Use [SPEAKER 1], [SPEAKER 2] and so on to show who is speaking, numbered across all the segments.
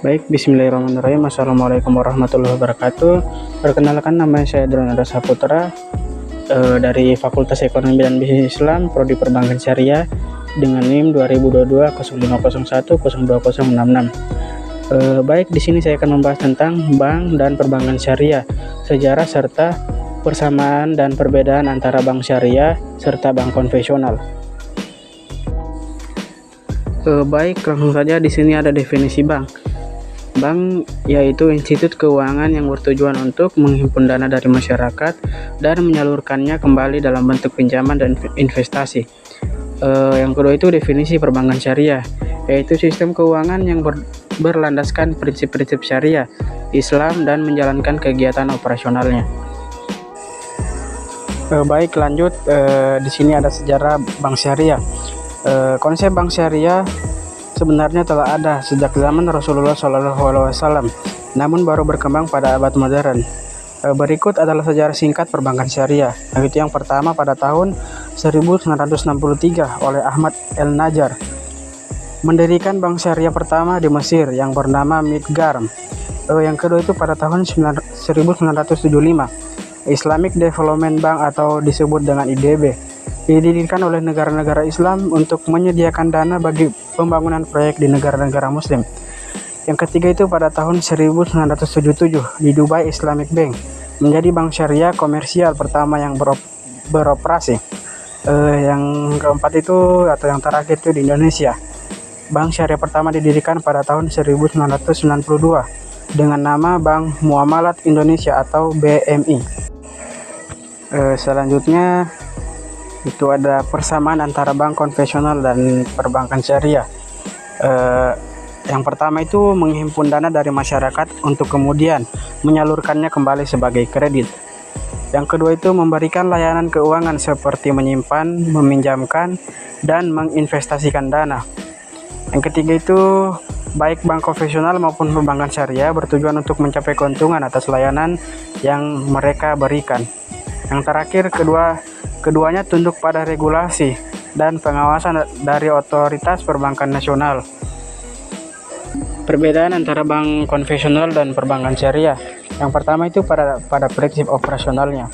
[SPEAKER 1] Baik, bismillahirrahmanirrahim. Assalamualaikum warahmatullahi wabarakatuh. Perkenalkan, nama saya Dronada Saputra dari Fakultas Ekonomi dan Bisnis Islam, Prodi Perbankan Syariah dengan NIM 2022 0501 02066. Baik, di sini saya akan membahas tentang bank dan perbankan syariah, sejarah serta persamaan dan perbedaan antara bank syariah serta bank konvensional. Baik, langsung saja. Di sini ada definisi bank. Bank yaitu institut keuangan yang bertujuan untuk menghimpun dana dari masyarakat dan menyalurkannya kembali dalam bentuk pinjaman dan investasi. Yang kedua itu definisi perbankan syariah, yaitu sistem keuangan yang berlandaskan prinsip-prinsip syariah Islam dan menjalankan kegiatan operasionalnya. Baik, lanjut. Di sini ada sejarah bank syariah. Konsep bank syariah sebenarnya telah ada sejak zaman Rasulullah SAW, namun baru berkembang pada abad modern. Berikut adalah sejarah singkat perbankan syariah. Yaitu yang pertama pada tahun 1963 oleh Ahmad El-Najjar, mendirikan bank syariah pertama di Mesir yang bernama Midgarm. Yang kedua itu pada tahun 1975, Islamic Development Bank atau disebut dengan IDB, didirikan oleh negara-negara Islam untuk menyediakan dana bagi pembangunan proyek di negara-negara Muslim. Yang ketiga itu pada tahun 1977 di Dubai Islamic Bank, menjadi bank syariah komersial pertama yang beroperasi. Yang keempat itu atau yang terakhir itu di Indonesia, bank syariah pertama didirikan pada tahun 1992 dengan nama Bank Muamalat Indonesia atau BMI. Selanjutnya itu ada persamaan antara bank konvensional dan perbankan syariah. Yang pertama itu menghimpun dana dari masyarakat untuk kemudian menyalurkannya kembali sebagai kredit. Yang kedua itu memberikan layanan keuangan seperti menyimpan, meminjamkan, dan menginvestasikan dana. Yang ketiga itu baik bank konvensional maupun perbankan syariah bertujuan untuk mencapai keuntungan atas layanan yang mereka berikan. Yang terakhir keduanya tunduk pada regulasi dan pengawasan dari otoritas perbankan nasional. Perbedaan antara bank konvensional dan perbankan syariah. Yang pertama itu pada prinsip operasionalnya.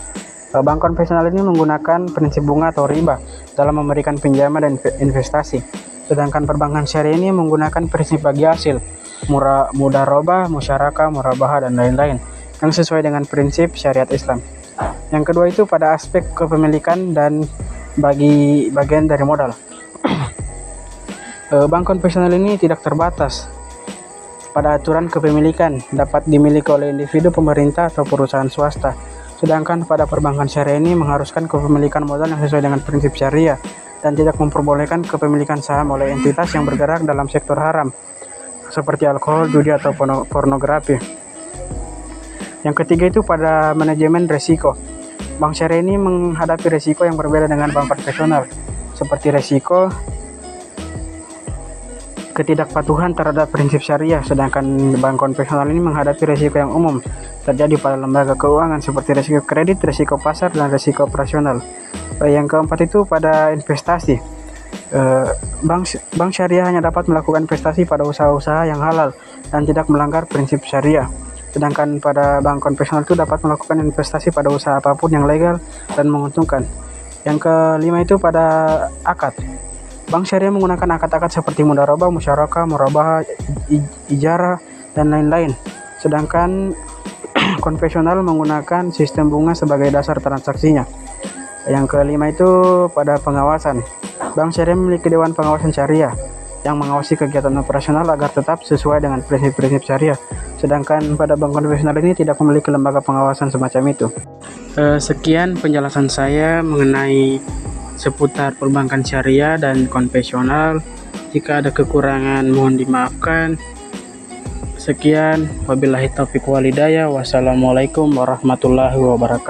[SPEAKER 1] Bank konvensional ini menggunakan prinsip bunga atau riba dalam memberikan pinjaman dan investasi. Sedangkan perbankan syariah ini menggunakan prinsip bagi hasil, mudharabah, musyarakah, murabahah, dan lain-lain yang sesuai dengan prinsip syariat Islam. Yang kedua itu pada aspek kepemilikan dan bagian dari modal. Bank konvensional ini tidak terbatas pada aturan kepemilikan, dapat dimiliki oleh individu, pemerintah, atau perusahaan swasta. Sedangkan pada perbankan syariah ini mengharuskan kepemilikan modal yang sesuai dengan prinsip syariah dan tidak memperbolehkan kepemilikan saham oleh entitas yang bergerak dalam sektor haram seperti alkohol, judi, atau pornografi. Yang ketiga itu pada manajemen risiko. Bank syariah ini menghadapi risiko yang berbeda dengan bank konvensional, seperti risiko ketidakpatuhan terhadap prinsip syariah, sedangkan bank konvensional ini menghadapi risiko yang umum terjadi pada lembaga keuangan seperti risiko kredit, risiko pasar, dan risiko operasional. Yang keempat itu pada investasi. Bank syariah hanya dapat melakukan investasi pada usaha-usaha yang halal dan tidak melanggar prinsip syariah. Sedangkan pada bank konvensional itu dapat melakukan investasi pada usaha apapun yang legal dan menguntungkan. Yang kelima itu pada akad. Bank syariah menggunakan akad-akad seperti mudharabah, musyarakah, murabahah, ijarah, dan lain-lain. Sedangkan konvensional menggunakan sistem bunga sebagai dasar transaksinya. Yang kelima itu pada pengawasan. Bank syariah memiliki Dewan Pengawasan Syariah yang mengawasi kegiatan operasional agar tetap sesuai dengan prinsip-prinsip syariah. Sedangkan pada bank konvensional ini tidak memiliki lembaga pengawasan semacam itu. Sekian penjelasan saya mengenai seputar perbankan syariah dan konvensional. Jika ada kekurangan mohon dimaafkan. Sekian, wabillahi taufiq wal hidayah. Wassalamualaikum warahmatullahi wabarakatuh.